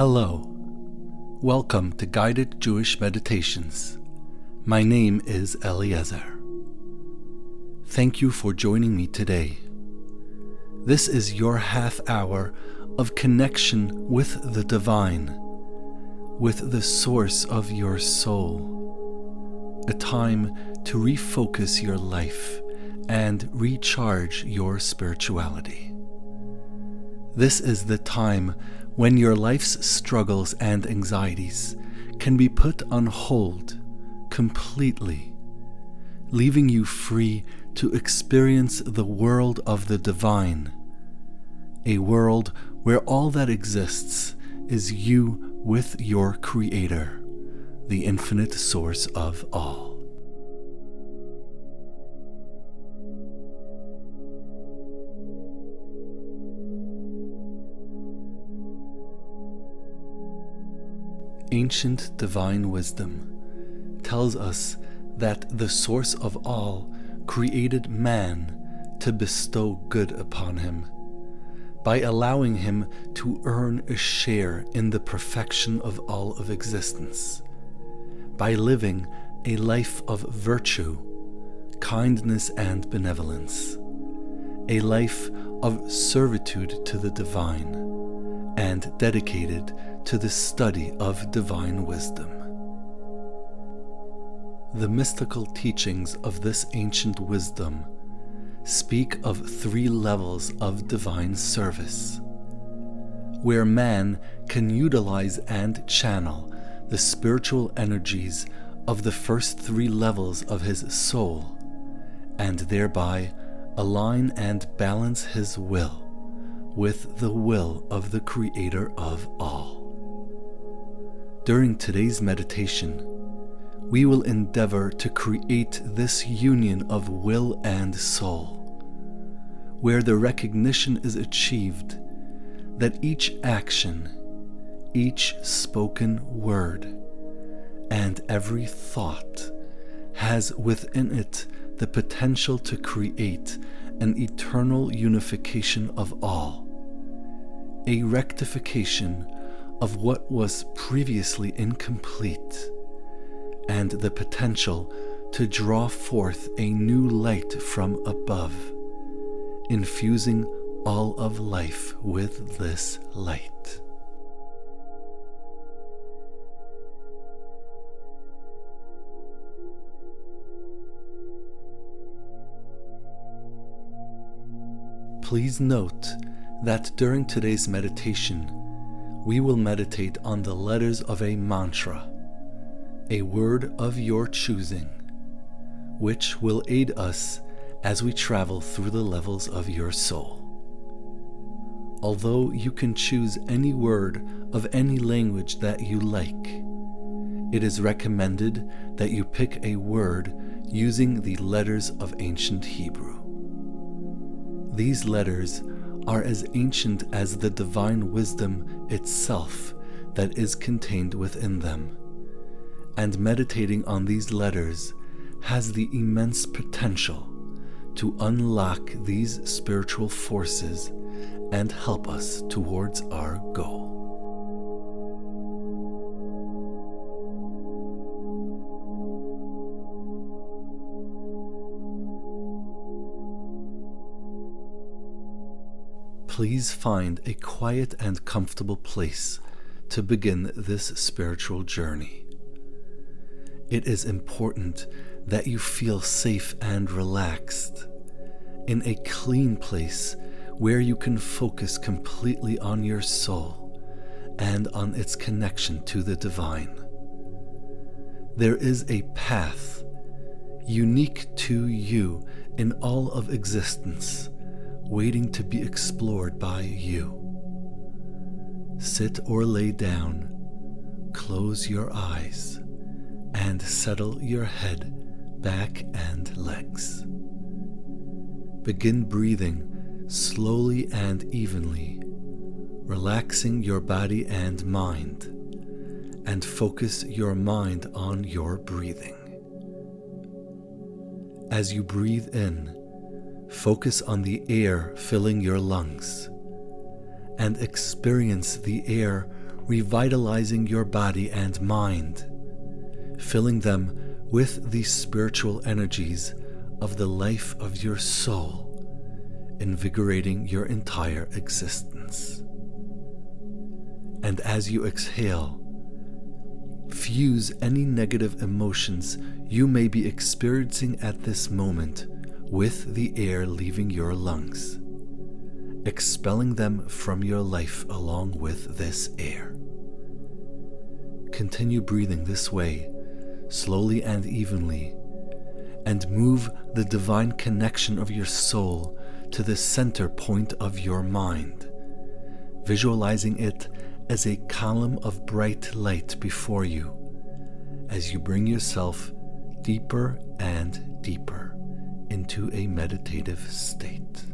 Hello. Welcome to Guided Jewish Meditations. My name is Eliezer. Thank you for joining me today. This is your half hour of connection with the divine, with the source of your soul. A time to refocus your life and recharge your spirituality. This is the time when your life's struggles and anxieties can be put on hold completely, leaving you free to experience the world of the divine, a world where all that exists is you with your Creator, the infinite source of all. Ancient divine wisdom tells us that the source of all created man to bestow good upon him, by allowing him to earn a share in the perfection of all of existence, by living a life of virtue, kindness, and benevolence, a life of servitude to the divine, and dedicated to the study of divine wisdom. The mystical teachings of this ancient wisdom speak of 3 levels of divine service, where man can utilize and channel the spiritual energies of the first 3 levels of his soul, and thereby align and balance his will with the will of the Creator of all. During today's meditation, we will endeavor to create this union of will and soul, where the recognition is achieved that each action, each spoken word, and every thought has within it the potential to create an eternal unification of all, a rectification of what was previously incomplete, and the potential to draw forth a new light from above, infusing all of life with this light. Please note that during today's meditation, we will meditate on the letters of a mantra, a word of your choosing, which will aid us as we travel through the levels of your soul. Although you can choose any word of any language that you like, it is recommended that you pick a word using the letters of ancient Hebrew. These letters are as ancient as the divine wisdom itself that is contained within them, and meditating on these letters has the immense potential to unlock these spiritual forces and help us towards our goal. Please find a quiet and comfortable place to begin this spiritual journey. It is important that you feel safe and relaxed, in a clean place where you can focus completely on your soul and on its connection to the divine. There is a path unique to you in all of existence, waiting to be explored by you. Sit or lay down, close your eyes, and settle your head, back, and legs. Begin breathing slowly and evenly, relaxing your body and mind, and focus your mind on your breathing. As you breathe in, focus on the air filling your lungs, and experience the air revitalizing your body and mind, filling them with the spiritual energies of the life of your soul, invigorating your entire existence. And as you exhale, fuse any negative emotions you may be experiencing at this moment with the air leaving your lungs, expelling them from your life along with this air. Continue breathing this way, slowly and evenly, and move the divine connection of your soul to the center point of your mind, visualizing it as a column of bright light before you as you bring yourself deeper and deeper into a meditative state.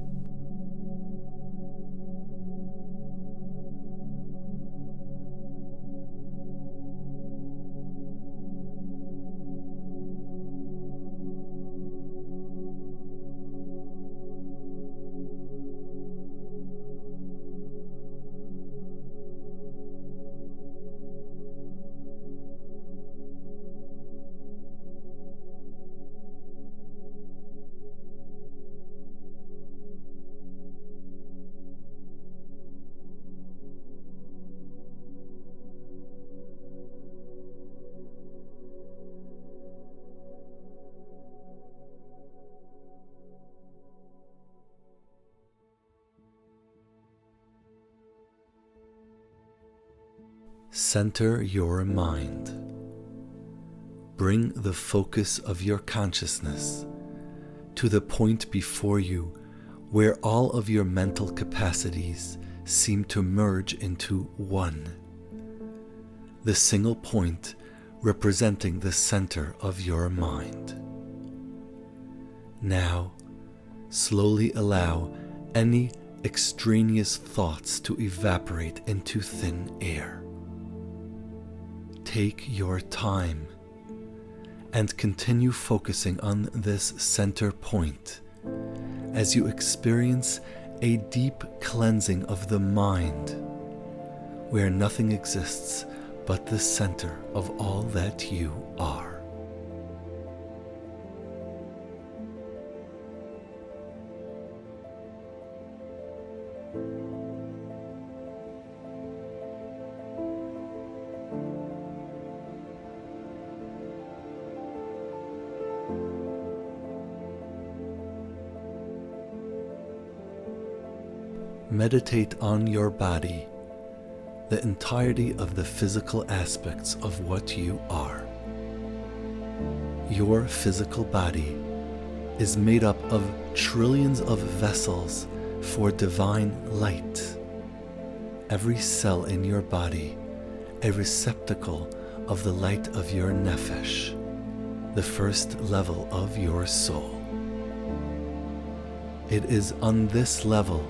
Center your mind. Bring the focus of your consciousness to the point before you where all of your mental capacities seem to merge into one. The single point representing the center of your mind. Now, slowly allow any extraneous thoughts to evaporate into thin air. Take your time and continue focusing on this center point as you experience a deep cleansing of the mind, where nothing exists but the center of all that you are. Meditate on your body, the entirety of the physical aspects of what you are. Your physical body is made up of trillions of vessels for divine light. Every cell in your body, a receptacle of the light of your nefesh, the first level of your soul. It is on this level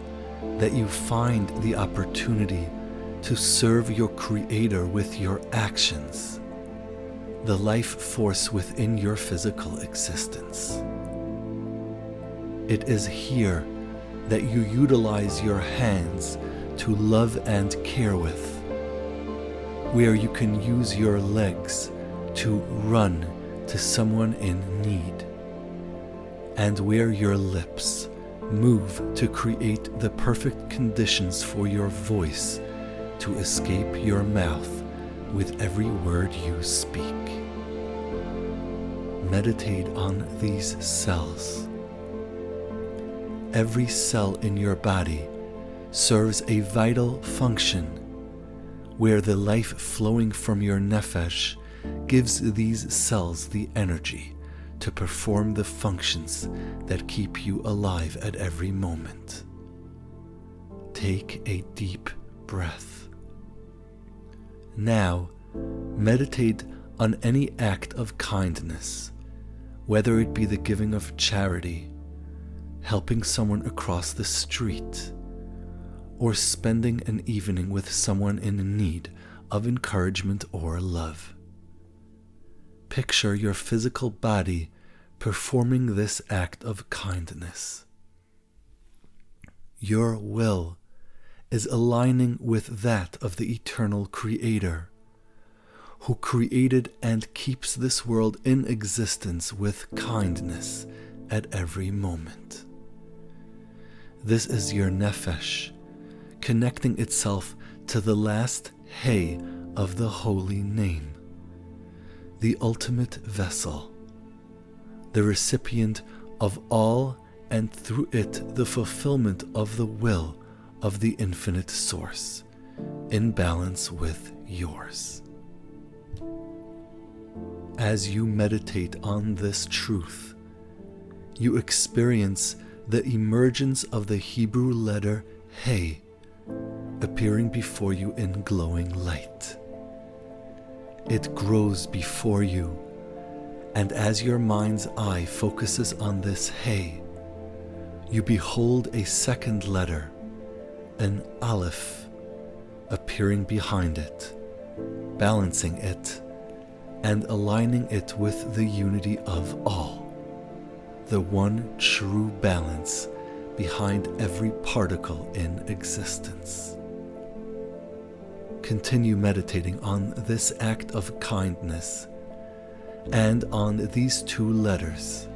that you find the opportunity to serve your Creator with your actions, the life force within your physical existence. It is here that you utilize your hands to love and care with, where you can use your legs to run to someone in need, and where your lips move to create the perfect conditions for your voice to escape your mouth with every word you speak. Meditate on these cells. Every cell in your body serves a vital function, where the life flowing from your nefesh gives these cells the energy to perform the functions that keep you alive at every moment. Take a deep breath. Now, meditate on any act of kindness, whether it be the giving of charity, helping someone across the street, or spending an evening with someone in need of encouragement or love. Picture your physical body performing this act of kindness. Your will is aligning with that of the eternal Creator, who created and keeps this world in existence with kindness at every moment. This is your nefesh, connecting itself to the last hey of the holy name, the ultimate vessel, the recipient of all, and through it the fulfillment of the will of the infinite source, in balance with yours. As you meditate on this truth, you experience the emergence of the Hebrew letter Hey appearing before you in glowing light. It grows before you, and as your mind's eye focuses on this Hey, you behold a second letter, an Aleph, appearing behind it, balancing it, and aligning it with the unity of all, the one true balance behind every particle in existence. Continue meditating on this act of kindness and on these two letters,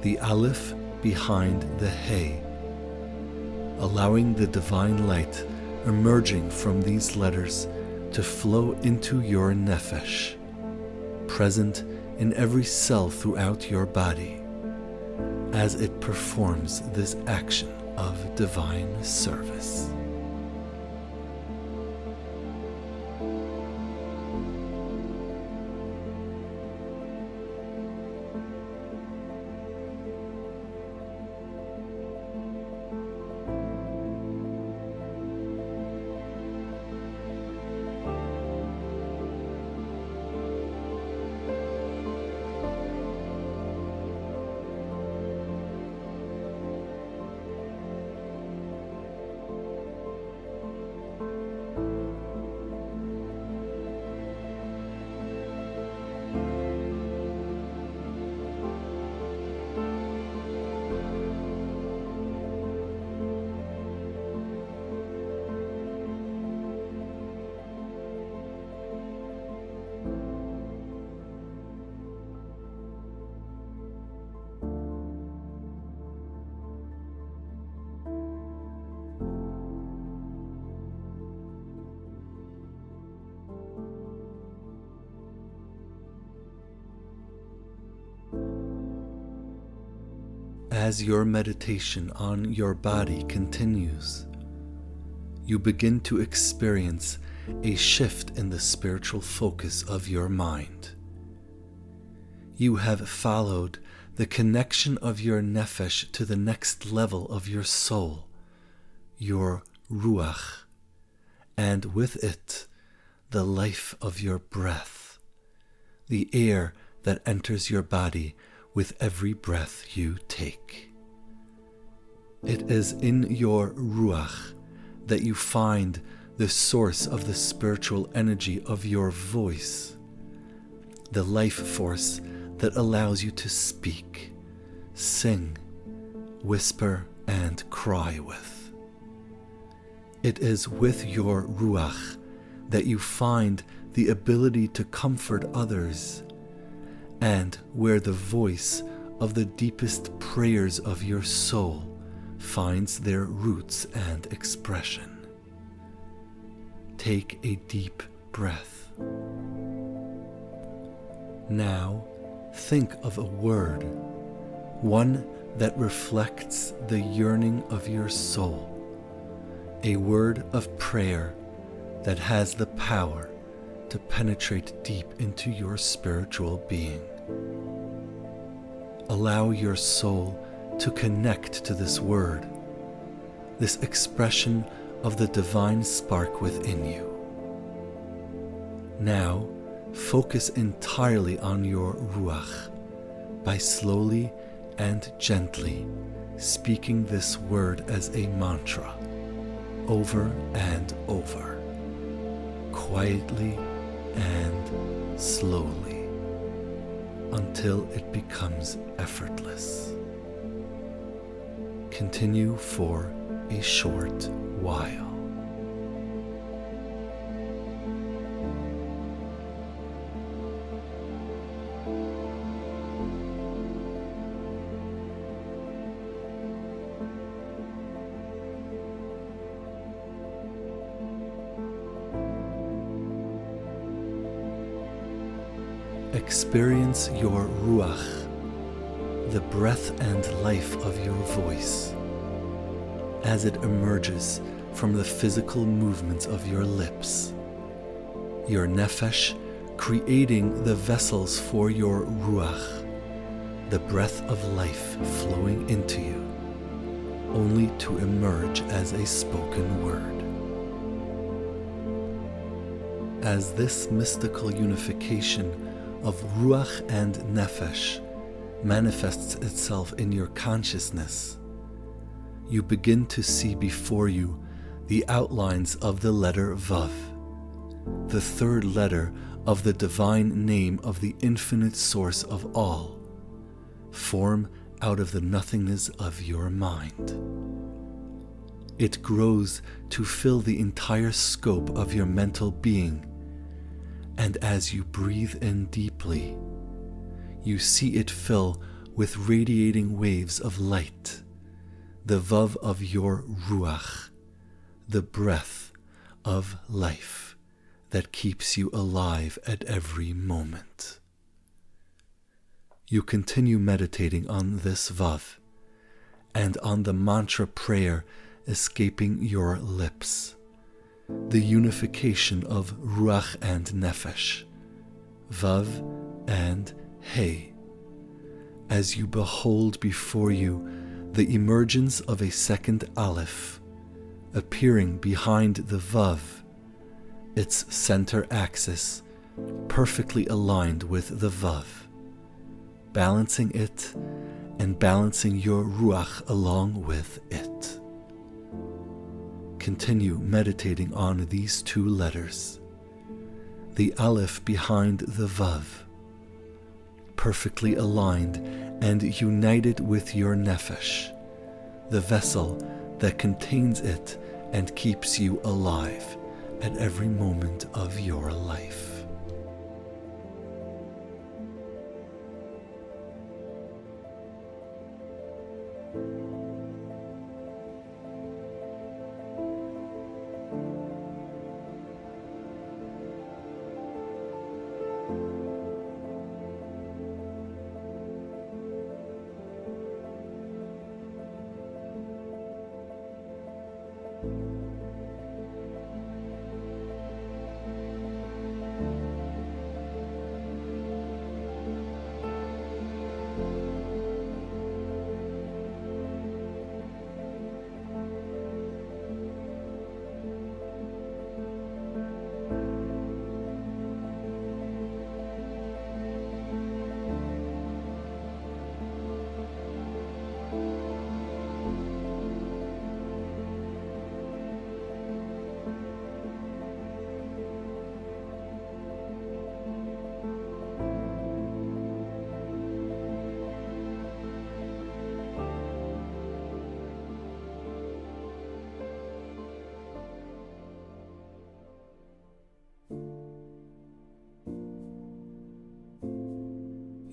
the Aleph behind the Hey, allowing the divine light emerging from these letters to flow into your nefesh, present in every cell throughout your body, as it performs this action of divine service. As your meditation on your body continues, you begin to experience a shift in the spiritual focus of your mind. You have followed the connection of your nefesh to the next level of your soul, your ruach, and with it, the life of your breath, the air that enters your body with every breath you take. It is in your ruach that you find the source of the spiritual energy of your voice, the life force that allows you to speak, sing, whisper, and cry with. It is with your ruach that you find the ability to comfort others, and where the voice of the deepest prayers of your soul finds their roots and expression. Take a deep breath. Now, think of a word, one that reflects the yearning of your soul, a word of prayer that has the power to penetrate deep into your spiritual being. Allow your soul to connect to this word, this expression of the divine spark within you. Now, focus entirely on your ruach by slowly and gently speaking this word as a mantra over and over, quietly and slowly, until it becomes effortless. Continue for a short while. experience your ruach, the breath and life of your voice, as it emerges from the physical movements of your lips, your nefesh creating the vessels for your ruach, the breath of life flowing into you, only to emerge as a spoken word. As this mystical unification of ruach and nefesh manifests itself in your consciousness, you begin to see before you the outlines of the letter Vav, the third letter of the divine name of the infinite source of all, form out of the nothingness of your mind. It grows to fill the entire scope of your mental being, and as you breathe in deeply, you see it fill with radiating waves of light, the Vav of your ruach, the breath of life that keeps you alive at every moment. You continue meditating on this Vav and on the mantra prayer escaping your lips, the unification of ruach and nefesh, Vav and Hey, as you behold before you the emergence of a second Aleph, appearing behind the Vav, its center axis perfectly aligned with the Vav, balancing it and balancing your ruach along with it. Continue meditating on these two letters, the Aleph behind the Vav, perfectly aligned and united with your nefesh, the vessel that contains it and keeps you alive at every moment of your life.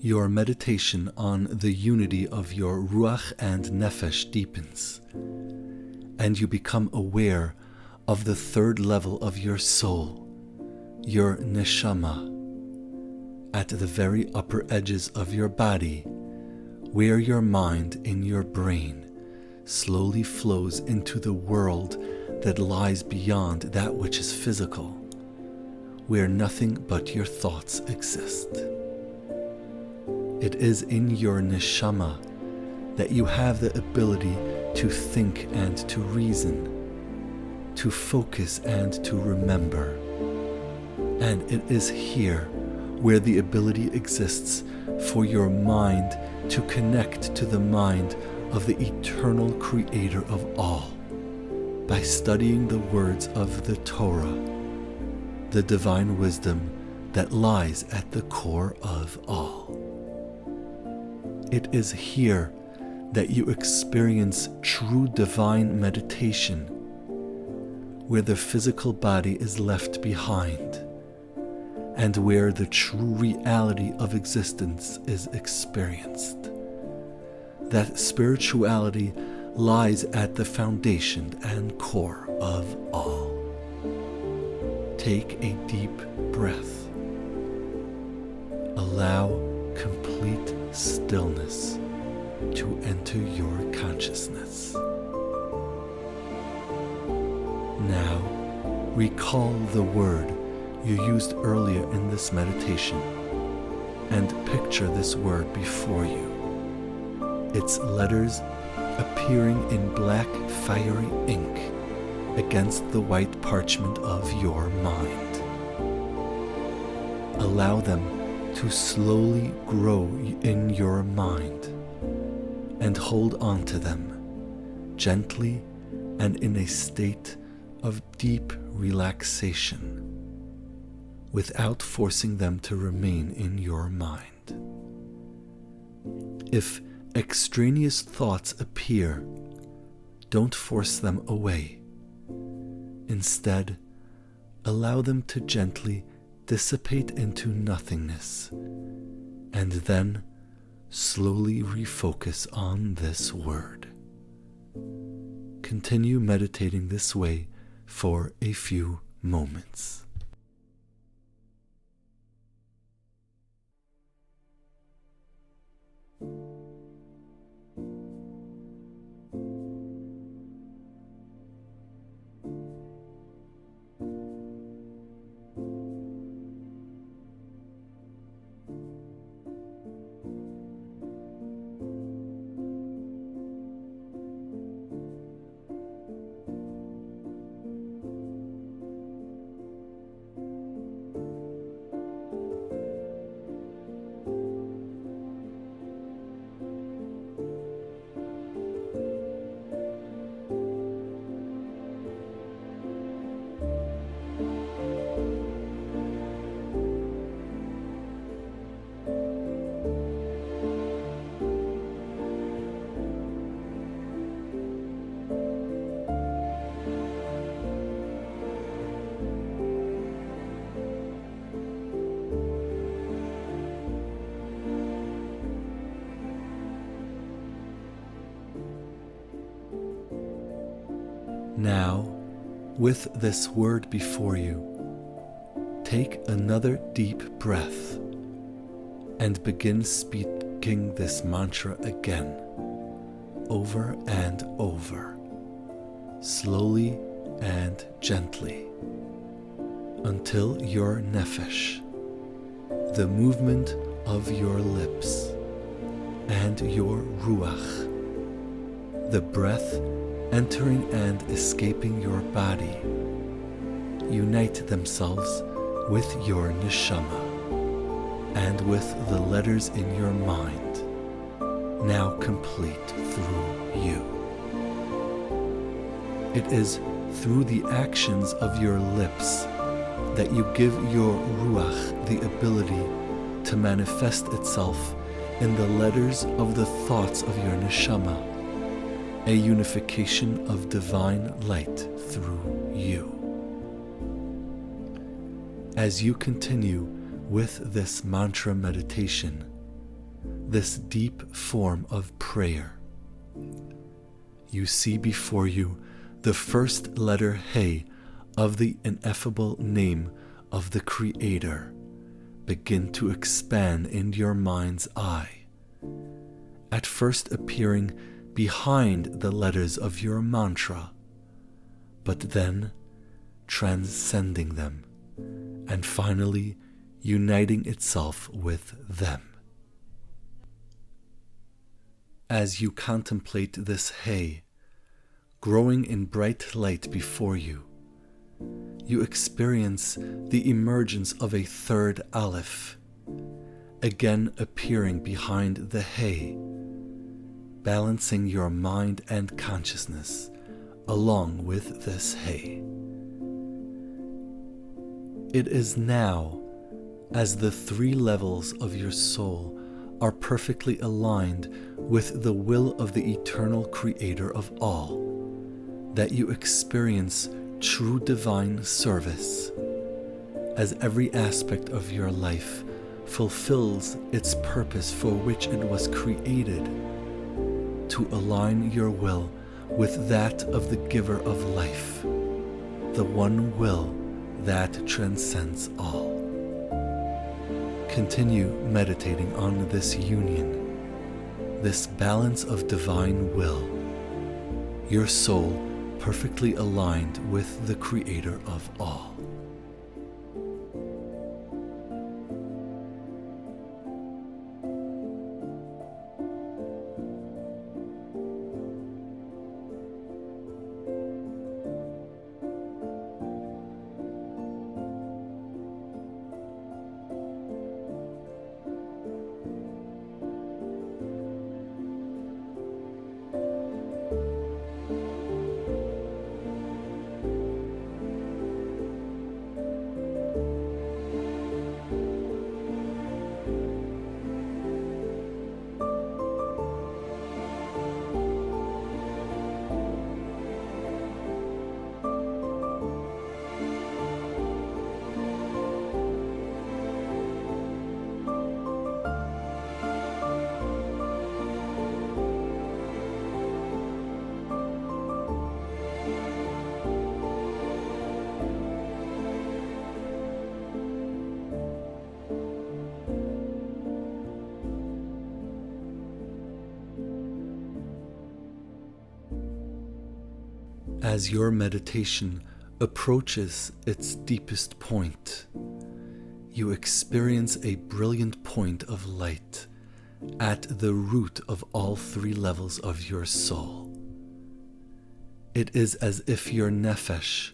Your meditation on the unity of your ruach and nefesh deepens, and you become aware of the third level of your soul, your neshama, at the very upper edges of your body, where your mind in your brain slowly flows into the world that lies beyond that which is physical, where nothing but your thoughts exist. It is in your neshama that you have the ability to think and to reason, to focus and to remember. And it is here where the ability exists for your mind to connect to the mind of the eternal Creator of all by studying the words of the Torah, the divine wisdom that lies at the core of all. It is here that you experience true divine meditation, where the physical body is left behind, and where the true reality of existence is experienced. That spirituality lies at the foundation and core of all. Take a deep breath Allow complete stillness to enter your consciousness. Now, recall the word you used earlier in this meditation and picture this word before you, its letters appearing in black fiery ink against the white parchment of your mind. Allow them to slowly grow in your mind and hold on to them gently and in a state of deep relaxation without forcing them to remain in your mind. If extraneous thoughts appear, don't force them away. Instead, allow them to gently dissipate into nothingness, and then slowly refocus on this word. Continue meditating this way for a few moments. Now, with this word before you, take another deep breath and begin speaking this mantra again, over and over, slowly and gently, until your nefesh, the movement of your lips, and your ruach, the breath entering and escaping your body, unite themselves with your neshama and with the letters in your mind, now complete through you. It is through the actions of your lips that you give your ruach the ability to manifest itself in the letters of the thoughts of your neshama, a unification of divine light through you. As you continue with this mantra meditation, this deep form of prayer, you see before you the first letter He of the ineffable name of the Creator begin to expand in your mind's eye, at first appearing behind the letters of your mantra, but then transcending them and finally uniting itself with them. As you contemplate this He growing in bright light before you, you experience the emergence of a third Aleph, again appearing behind the He, balancing your mind and consciousness along with this He. It is now, as the three levels of your soul are perfectly aligned with the will of the eternal Creator of all, that you experience true divine service, as every aspect of your life fulfills its purpose for which it was created, to align your will with that of the giver of life, the one will that transcends all. Continue meditating on this union, this balance of divine will, your soul perfectly aligned with the Creator of all. As your meditation approaches its deepest point, you experience a brilliant point of light at the root of all three levels of your soul. It is as if your nefesh,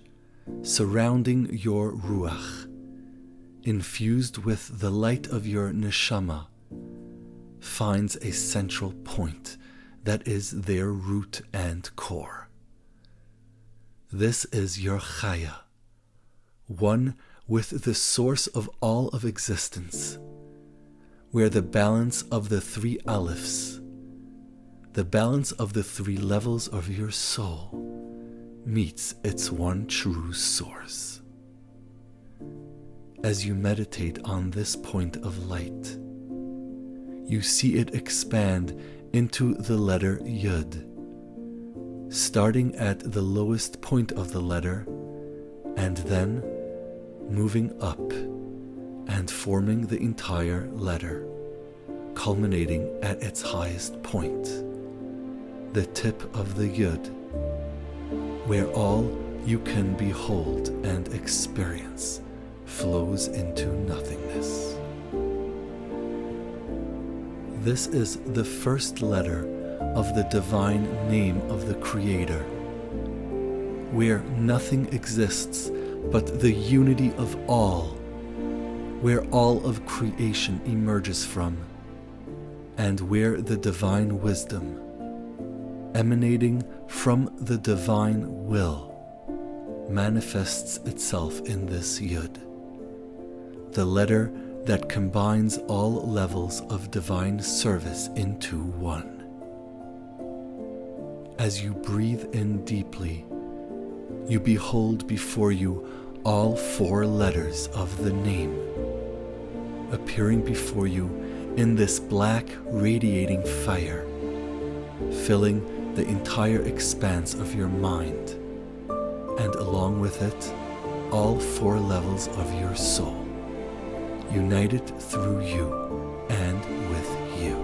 surrounding your ruach, infused with the light of your neshama, finds a central point that is their root and core. This is your chaya, one with the source of all of existence, where the balance of the three alephs, the balance of the three levels of your soul, meets its one true source. As you meditate on this point of light, you see it expand into the letter Yud, starting at the lowest point of the letter, and then moving up and forming the entire letter, culminating at its highest point, the tip of the Yud, where all you can behold and experience flows into nothingness. This is the first letter of the divine name of the Creator, where nothing exists but the unity of all, where all of creation emerges from, and where the divine wisdom, emanating from the divine will, manifests itself in this Yud, the letter that combines all levels of divine service into one. As you breathe in deeply, you behold before you all four letters of the name, appearing before you in this black radiating fire, filling the entire expanse of your mind, and along with it, all four levels of your soul, united through you and with you.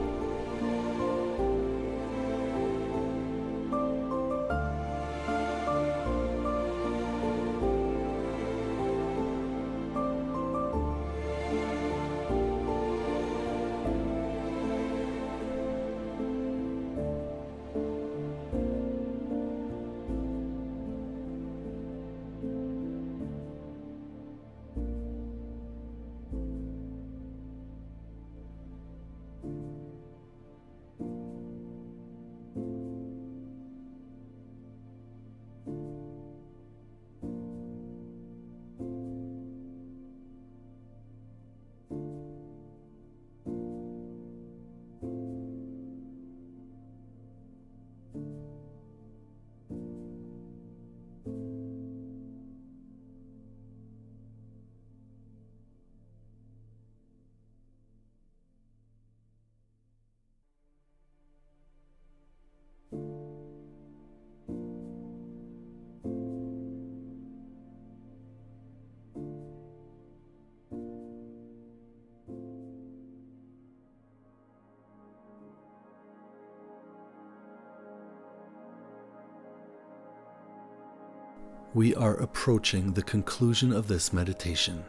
We are approaching the conclusion of this meditation.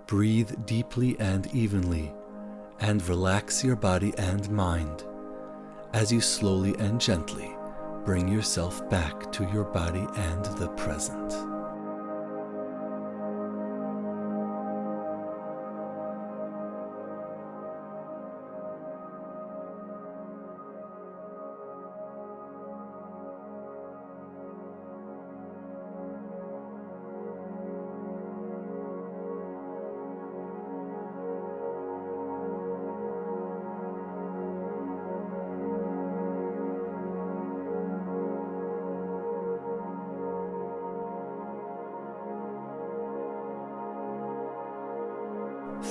Breathe deeply and evenly, and relax your body and mind as you slowly and gently bring yourself back to your body and the present.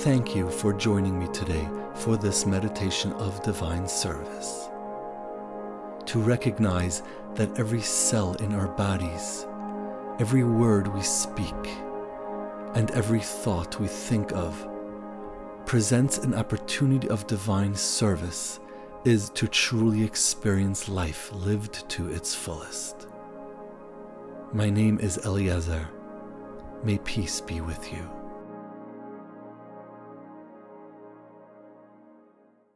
Thank you for joining me today for this meditation of divine service. To recognize that every cell in our bodies, every word we speak, and every thought we think of presents an opportunity of divine service is to truly experience life lived to its fullest. My name is Eliezer. May peace be with you.